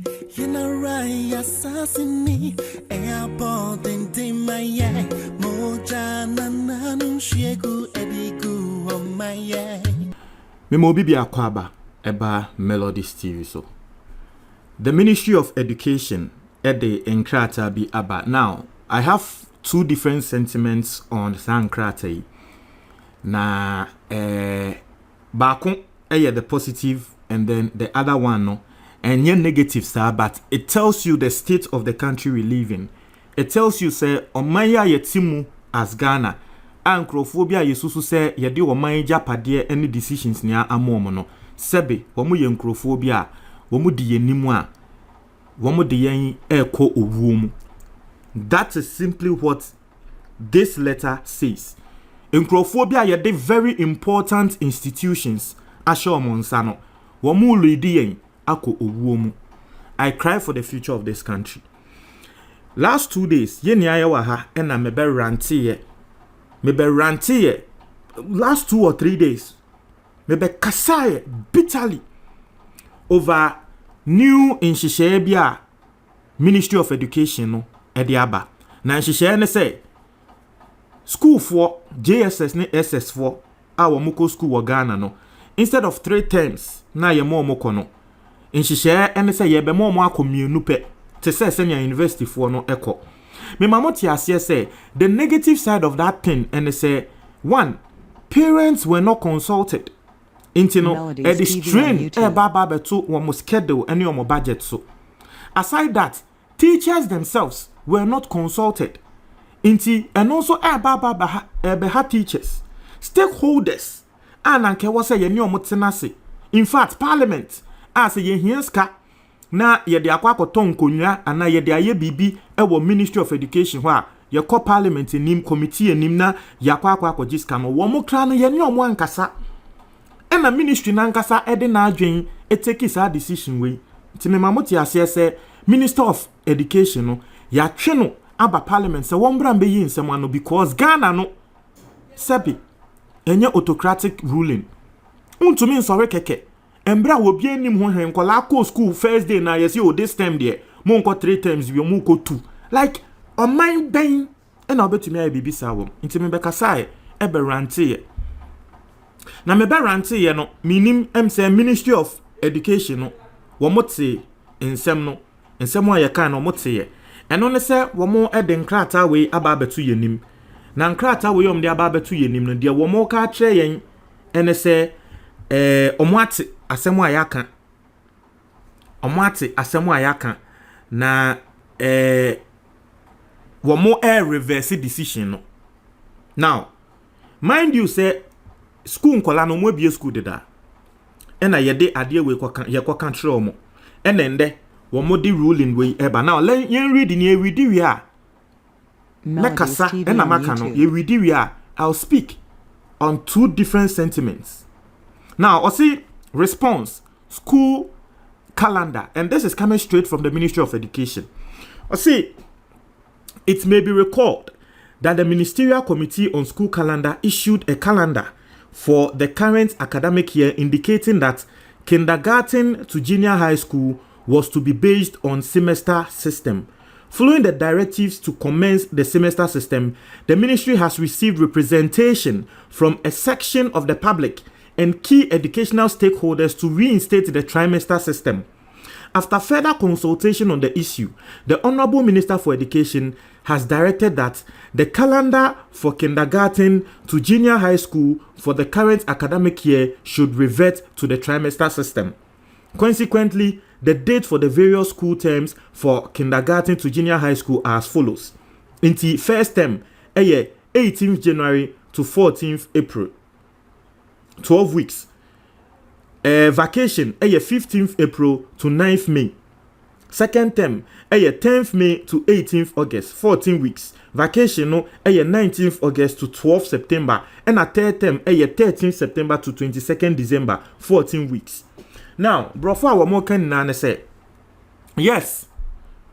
You know right, assassinate. Airport and my moja na no shegu edigu on my Me mo bibi akwaba eba MELODIES TV so. The Ministry of Education ede enkrata bi aba. Now, I have two different sentiments on sankrata yi. Na bakon the positive and then the other one no and your negative sir, but it tells you the state of the country we live in. It tells you say omaya yetimu as Ghana ankrophobia yesusu say yede oman japade any decisions nia amomo no sebe womu ye nkrophobia womu di yenimu a womu di yen eko owuomu. That is simply what this letter says. Nkrophobia yede very important institutions asho monsano womu lidi yen ako owuomu. I cry for the future of this country. Last 2 days ye nia ye wa ha na mebe rantie last 2 or 3 days mebe kasaye bitterly over new inhyehyɛ bia Ministry of Education no ede aba na inhyehyɛ ne say school for JSS ne SS for a womuko school wa Ghana no instead of 3 terms na ye mo no inhyehyɛ ene say ye be mo akomienu pe te say senior university for no eko. Me mamoti asye say the negative side of that thing and say one, parents were not consulted. Intino e the strain baba beto womo schedule any omo budget so. Aside that, teachers themselves were not consulted. Inti and also baba beha teachers, stakeholders, and anke wase ye ni omo tenase. In fact, parliament as ye hienska na yede akwakoto nkonwa ana yede aye bibi ewo Ministry of Education ho a ye ko parliament nim committee nim na yakwakwa jiska no wo mo kra no ye ne omo ankasa ena ministry na ankasa ede na adwen eteki sa decision we ntime mamoti ase se Minister of Education no ya twe no aba parliament se wo mbra mbe yi nsem ano because Ghana no sebi enye autocratic ruling untumi nsore keke embra wo bia nim ho hen kola ko school first day na yes you this time there mo nko 3 times we mo ko 2 like on my ben na obetumi aye bibi sawo ntimi be kasae e be rantie na me be rantie no minim say Ministry of Education no wo mote ensem no ensem a ye kan no mote eno ne se wo mo e de nkrata we aba betu yenim na nkrata we yom de aba betu yenim no de wo mo ka kire yen ene se omwate asemu ayaka omwate asemu ayaka na womo reverse decision no. Now mind you say school nkola no mo bie school deda ena yede ade we yekoka kire omo ena nde womo di ruling we eba now yen read ni ewidi wi a mekasa ena maka no ewidi wi a I'll speak on 2 different sentiments. Now, see response school calendar, and this is coming straight from the Ministry of Education. See, it may be recalled that the Ministerial Committee on School Calendar issued a calendar for the current academic year indicating that kindergarten to junior high school was to be based on semester system. Following the directives to commence the semester system, the ministry has received representation from a section of the public and key educational stakeholders to reinstate the trimester system. After further consultation on the issue, the Honorable Minister for Education has directed that the calendar for kindergarten to junior high school for the current academic year should revert to the trimester system. Consequently, the date for the various school terms for kindergarten to junior high school are as follows. In the first term, 18th January to 14th April. 12 weeks. Vacation 15th April to 9th May. Second term 10th May to 18th August, 14 weeks. Vacation no 19th August to 12th September. And a third term 13th September to 22nd December, 14 weeks. Now, brofo wa mo kan na say yes,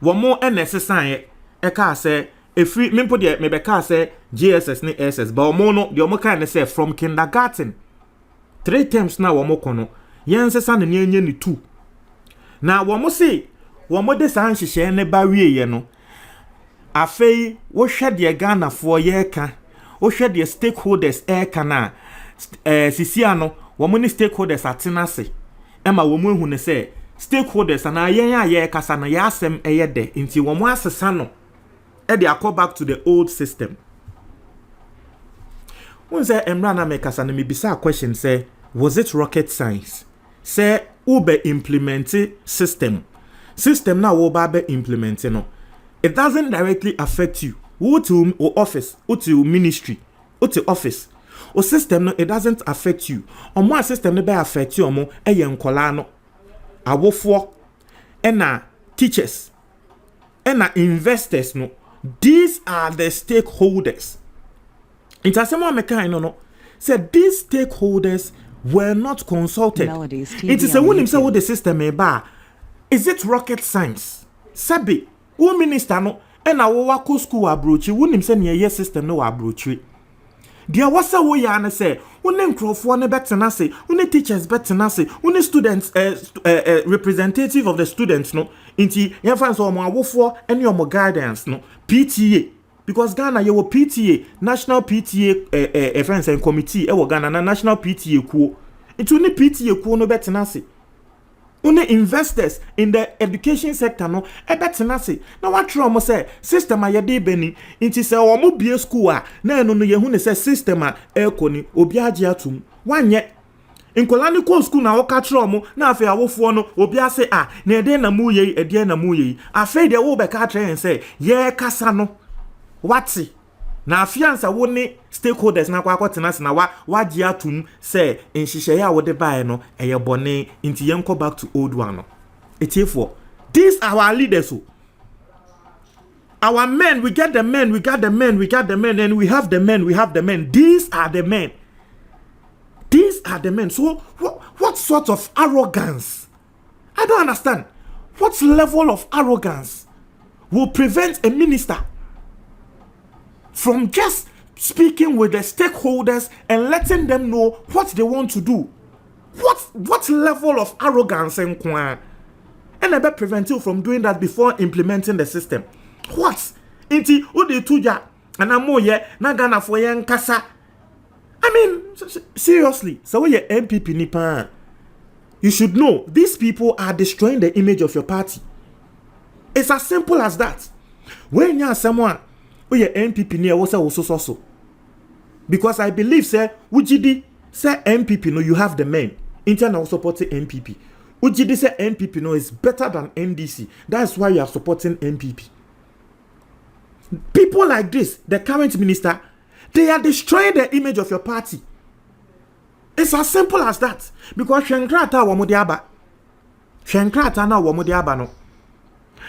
wa mo necessary e ka say efri mempo de me be ka say JSS ne SS ba mo no de mo kan say from kindergarten 3 terms na wa mo kono yen sesa na enye ni 2 na wa mo say wo mo de san hihye ne ba wieye no afei wo hwe de Ghana fo ye ka wo hwe de stakeholders ka na sisia no wo mo ni stakeholders atenase ema wo mo ehu ne se stakeholders na yen a ye kasa na ya asem eye de nti wo mo asesa no e de akọ back to the old system. When say emra na me kasa na me bisa question say was it rocket science? Say ube implement system na wo ba be implement no it doesn't directly affect you. Wo to office, wo to ministry, wo to office. O system no it doesn't affect you. Omo system no be affect you omo eye nkola no. Awofo ena teachers ena investors no. These are the stakeholders. Intasemo mekai no said these stakeholders were not consulted. It is a one himself with the system eba. Is it rocket science? Sabi, wo minister no ena wo wako school abrochi, wo nim se ne ye system no abrochi. Dia wasa wo ya na say, wo ne nkrofo ne betena se, wo ne teachers betena se, wo ne students representative of the students no. Inti yemfa so omo awofo ene omo guidance no PTA. Because Ghana you PTA, National PTA friends and committee Ghana na National PTA kuo. It only PTA kuo no betena se. Only investors in the education sector no betena se. Na what try say system a yede beni inti se omo bie school a na eno no yehu ne say system a ekoni obi age atum. Wanye Inkolani ko school na woka try omo na afi awofo no obi ase na ede na mu ye ede na mu ye. Afi de wo be ka try say ye kasa no wati na afiansa wo ne stakeholders na kwa tenase na waji atum say nhihye ya wo de bae no eye bone inti yenko back to old one no etiefo these are our leaders our men we get the men and we have the men these are the men so what sort of arrogance? I don't understand. What level of arrogance will prevent a minister from just speaking with the stakeholders and letting them know what they want to do? What level of arrogance and ever prevent you from doing that before implementing the system? What? Inti udi tuja anamoye na Ghana for yen kasa. I mean, seriously, so we MPP nipa. You should know these people are destroying the image of your party. It's as simple as that. When you are someone we MPP near was also because I believe say Ujidi say MPP no you have the men internal supporting MPP. Ujidi say MPP no is better than NDC. That's why you are supporting MPP. People like this, the current minister, they are destroying the image of your party. It's as simple as that. Because Shenkrata wa mudiaba. Shenkrata na wa mudiaba no.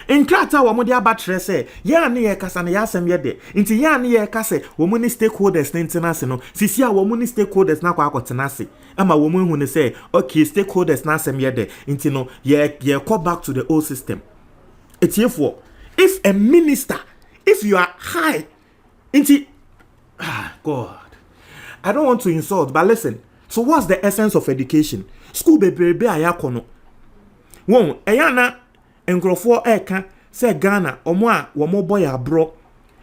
Inkrata wa mudiaba trese. Ya ni ye kasa na yasem yede. Inti ya ni ye kase womuni stakeholders na internase no. Sisia womuni stakeholders na kwa akotenase. Ama womu hu ne say, okay, stakeholders na asem yede. Inti no ye call back to the old system. Etiefo, if a minister, if you are high, inti God, I don't want to insult, but listen. So what's the essence of education? School bebe ayakono. Won eyana enkrofo eka se Ghana omo a womo boy abro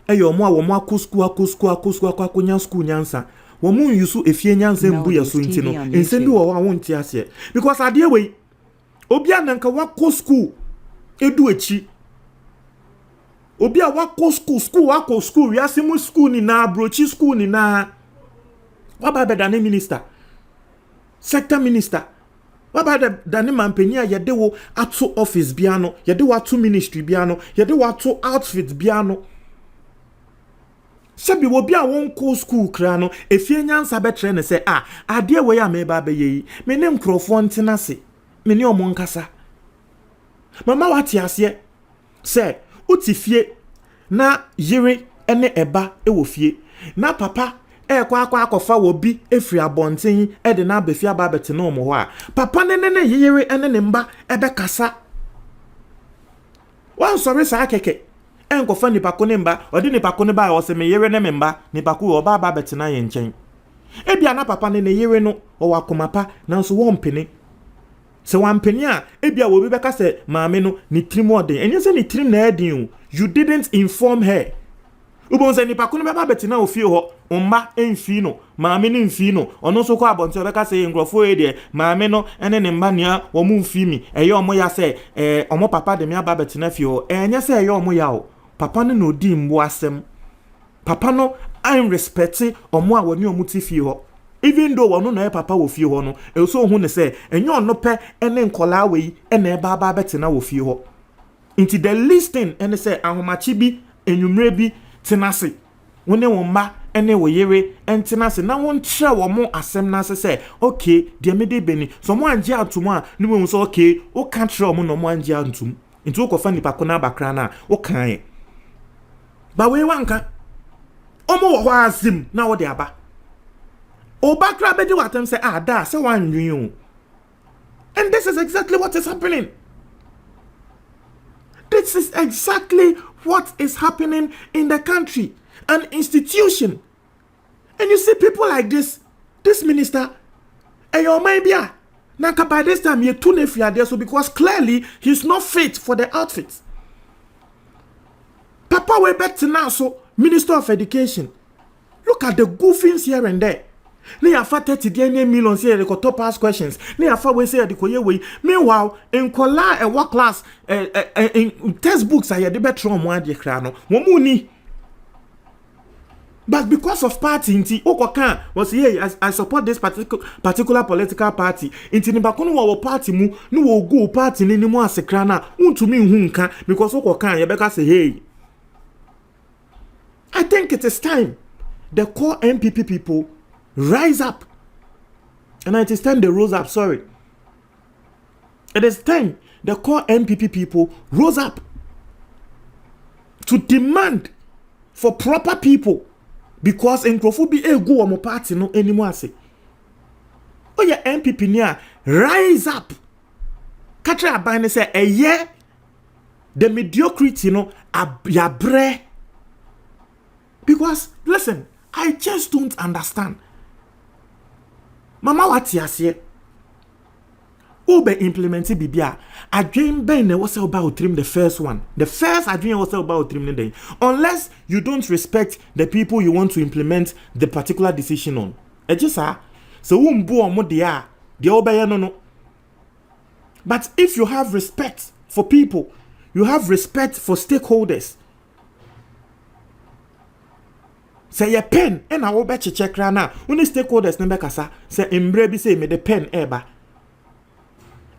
eyo omo a womo akonya school nyansa womo yusu efie nyansa mbu yaso ntino ensendi wo wa wonti ase because ade we obi ananka wako school edu echi obi a wako school yasimu school ni na abrochi school ni na waba be dane minister sector minister waba dane mampenya yede wo ato office biano yede wo ato ministry biano yede wo ato outfit biano sebi wo bia won ko school kra no efie nyansa betre ne se ade we ya meba be yi me ne nkrofo ntenase me ne omo nkasa mama wati ase se utifie na yire ene eba ewo fie na papa kwa akofa wo bi efri abonten de na abefia ba bete no mo ho a papa ne yire ene ne mba ebe kasa wan sorry sa keke enkofa ni pako ne mba odi ni pako ne ba o se me yire ne mba ni pako o ba bete na ye nchen ebia na papa ne yire no o wakomapa na so wo mpene So one penya ebia wo be beka say maame no ni trim odin enye say ni trim na edin you didn't inform her ubon say nipa ko no beba betina ofie ho omma enfi no maame no enfi no ono so ko abonte beka say ngrofo e de maame no ene ne mba nia wo mu enfi mi eye omo ya say omo papa de me aba betina fie ho enye say eye omo ya o papa no no di mbo asem papa no I'm respecting omo a woni omo ti fie ho even though one no papa wo fie ho no e so hu ne say enye ono pe ene nkola we ene eba aba betina wo fie ho into the listing ene say ahomachi bi enwumre bi tenase wone wo ma ene wo yere entenase na won kire wo mo asem na say okay de me de beni so mo anje atum a ni wo so okay o kan kire wo no mo anje atum into wo kofa nipa ko na bakra na wo kan ba we wanka omo wo azim na wo de aba o bakra be de watem say da say wan nwin. And this is exactly what is happening. This is exactly what is happening in the country, an institution. And you see people like this minister, and your mind be now by this time you're too nefia there, so because clearly he's not fit for the outfit. Papa way back to now, so Minister of Education. Look at the goofings here and there. They are fat 30 millions here, they got top ask questions. They are far way say the koye way. Meanwhile, in kola and work class in textbooks I had the better on one crano. Momuni. But because of party, inti Okokan was here. I support this particular political party. Inti nibakono wa party mu no wo go party ni mu asekrana. Untumi hunka because Okokan yebeka say hey. I think it is time the core MPP people rise up. And it is time they rose up, sorry. It is time the core MPP people rose up to demand for proper people. Because Nkrofo be a go on party no anymore say. Oh yeah, MPP near rise up. Katra abane say a year the mediocrity no abre. Because listen, I just don't understand. Mama what you say? Ube implemented bibia. I dream ben was about trim the first one. The first I dream was about trim the day. Unless you don't respect the people you want to implement the particular decision on. Ejisa. So umbo mo dia. Dia obeye no. But if you have respect for people, you have respect for stakeholders. Say your pen and I will bet you check right now. When the stakeholders number kasa say embrace say me the pen eba.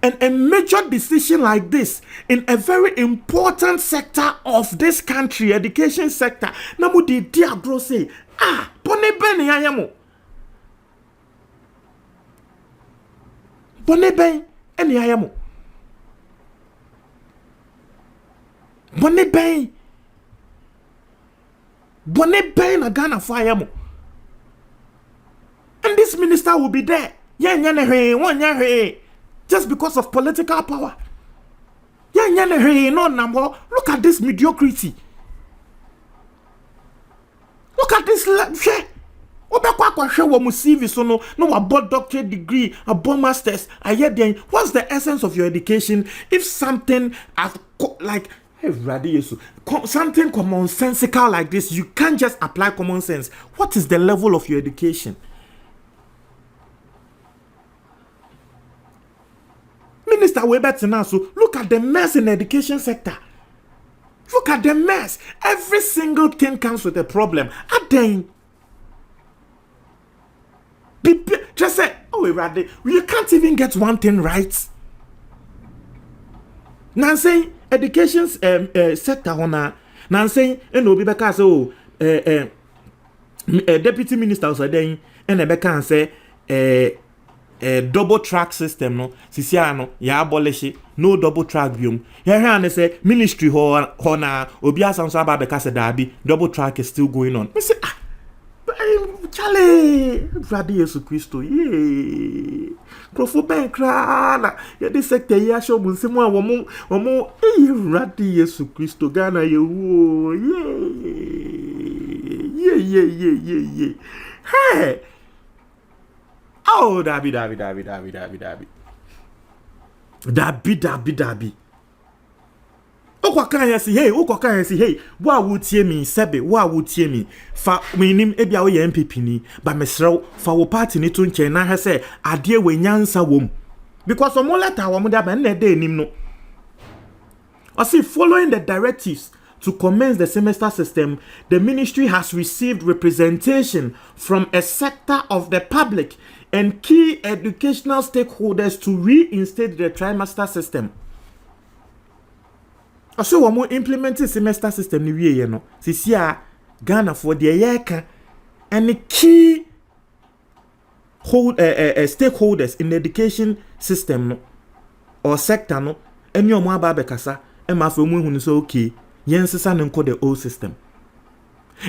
And a major decision like this in a very important sector of this country, education sector, namu di dia bro say bone ben yayamo. Bone ben en yayamo. Bone ben. Bone ben na Ghana fire mo. And this minister will be there. Just because of political power. No number. Look at this mediocrity. Look at this. No about doctorate degree, about masters. What's the essence of your education if something like something commonsensical like this, you can't just apply common sense? What is the level of your education? Minister Weber-Tinaso, look at the mess in the education sector. Look at the mess. Every single thing comes with a problem. Just say, you can't even get one thing right. Now saying education sector hona. Now saying obi beka say deputy minister was saying and beka say double track system no sisia no ya abolish no double track biom here and say ministry hona obi asanso aba beka say dabi double track is still going on. Me say Chale Brother Yesu Christo ye Krofo ben kra na ye de sector ya show mu nsemu a womo Brother Yesu Christo Ghana ye wo ye hey oh Dabi Dabi. Okwa ya si hey, wa wutie mi sebe, wa wutie mi. Fa minim ebia wo ye MPP ni, ba mesrew fa wo party ni to nche na ha se ade we nyansa wom. Because omo letter wo mo da ba na dey nim no. I see, following the directives to commence the semester system, the ministry has received representation from a sector of the public and key educational stakeholders to reinstate the trimester system. Also, we more implementing semester system ni wie no. Sisi a Ghana for the yeka and the key stakeholders in the education system no or sector no. Any omo aba bekasa ema fa mu hunu so okay yensesa ne nko the old system.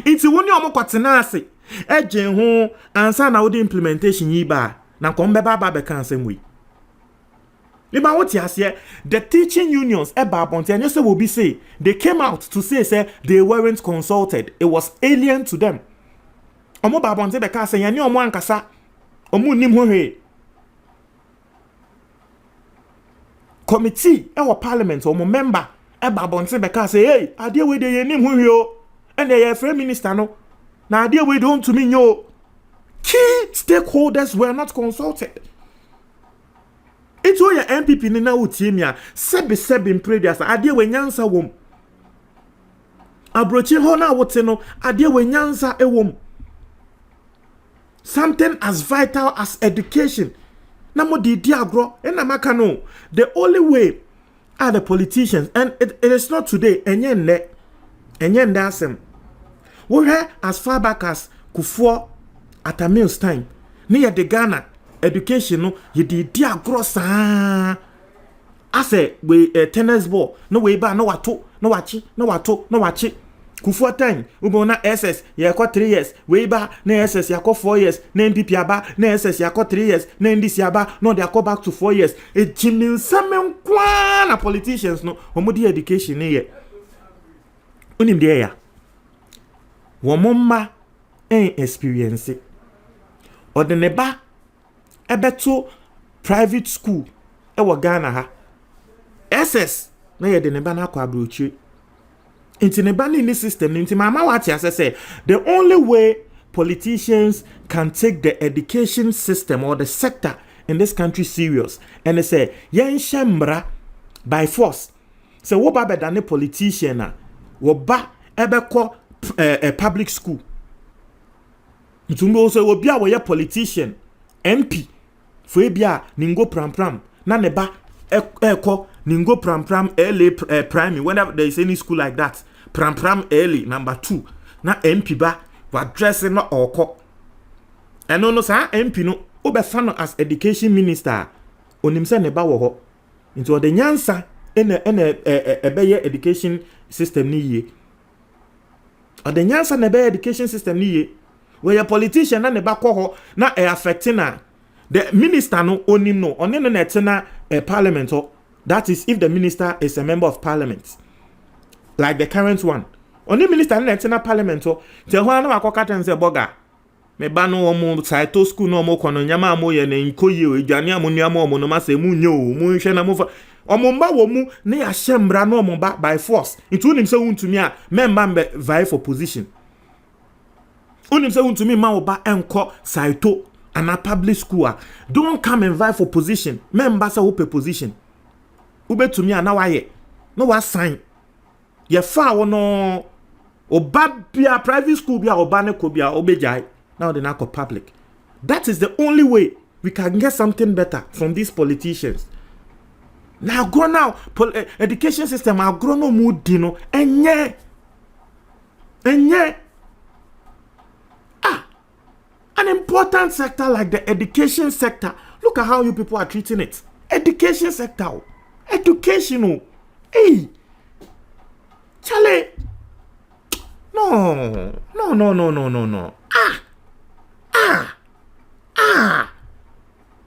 Iti woni omo kwatena ase ejen ho ansa na wo the implementation yi ba na ko mbeba aba beka ansem wi. Liba woti ase the teaching unions eba abonte and say will be say they came out to say they weren't consulted. It was alien to them. Omo ba abonte beka say yani omo ankasa omo nim ho he. Committee our parliament or member eba bonse beka say hey ade we dey nim hu hio and the prime minister no na ade we don't to me yo. Key stakeholders were not consulted. It's all your MPP ni na utie mi a sebe in previous ade we nyansa wom abrochi ho na wote no ade we nyansa ewom. Something as vital as education. Namo di agro and amaka no. The only way are the politicians, and it is not today. Enyen dasem. We as far back as Kufuor at a meal's time. Near the Ghana education no ye di agro sa. Ase we tennis ball no way ba no wato no wachi. Kufuor time ubo na SS ya kwa 3 years we ba na SS ya kwa 4 years na MPP aba na SS ya kwa 3 years na NDC aba no they go back to 4 years e jimin samen kwa na politicians no omo di education ne ye unim de ya womma experience odene ba ebeto private school e wo Ghana ha SS na ye de ne ba na akwa abrochi. Into the banning system, into my mouth, as I say, the only way politicians can take the education system or the sector in this country serious, and they say, Yan Shambra by force. So, what about the politician? What ba ebeko a public school? Tumbo so will be a politician, MP, Fabia, Ningo Pram, Naneba, Eko, Ningo Pram, early primary, whenever there is any school like that. Pram early number 2 na MP ba wa dress no oko eno no sa MP no obefa no as education minister onim se ne ba wo ho nti o de nyansa ebeye education system ni ye o de nyansa na ebeye education system ni ye we ya politician na ne ba ko ho na affecting na the minister no onim no one no na etena parliament ho. That is if the minister is a member of parliament. Like the current one. Only minister in the parliament te ho na akokata nse boga. Me ba no omo saito school no omo kono nyama amo ye na nkoyi o edwane amonu amo omo no ma se mu nyo o mu hwe na mu fa omo mba wo mu na ya hyemra no omo ba by force. Itu unim se wuntumi a member vie for position. Unim se wuntumi ma wo ba enko saito ana public school a don't come and vie for position. Member se wo pe position. Ubetumi ana waye. No wa sign. Ye fa wono oba bia private school bia oba ne ko bia obejai now they not public. That is the only way we can get something better from these politicians. Now go now education system are grown no mood dino enye an important sector like the education sector. Look at how you people are treating it. Education sector. Educational. Hey. Charlie. No.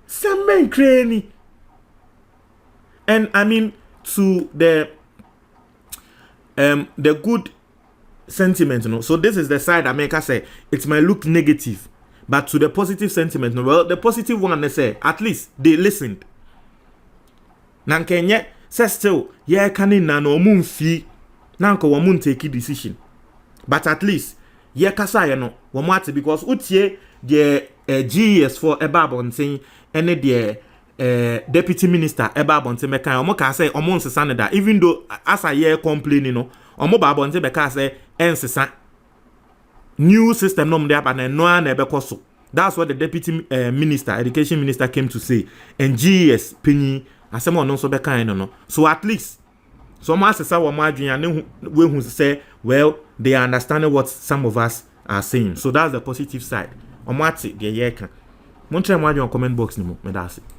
Some cranny. And I mean to the good sentiment, you know. So this is the side America say it might look negative, but to the positive sentiment, well, the positive one they say at least they listened. na nkenye say still ye can na no mumfi na nko wo take decision but at least ye kasa ye no wo ate because utie the GES for eba bonten ene the deputy minister eba bonten mekan omo ka say omo nsesa ne da even though as a year complaining no omo ba bonten be ka say ensesa new system no mde aba na no na ebe koso. That's what the deputy minister, education minister came to say. And GES penny asem ono so be kan no. So at least some asesa wo ma adwenya ne we hu say well they are understanding what some of us are saying. So that's the positive side. Omo ate de ye kan. Mon try mo adwen comment box ni mo me da ase.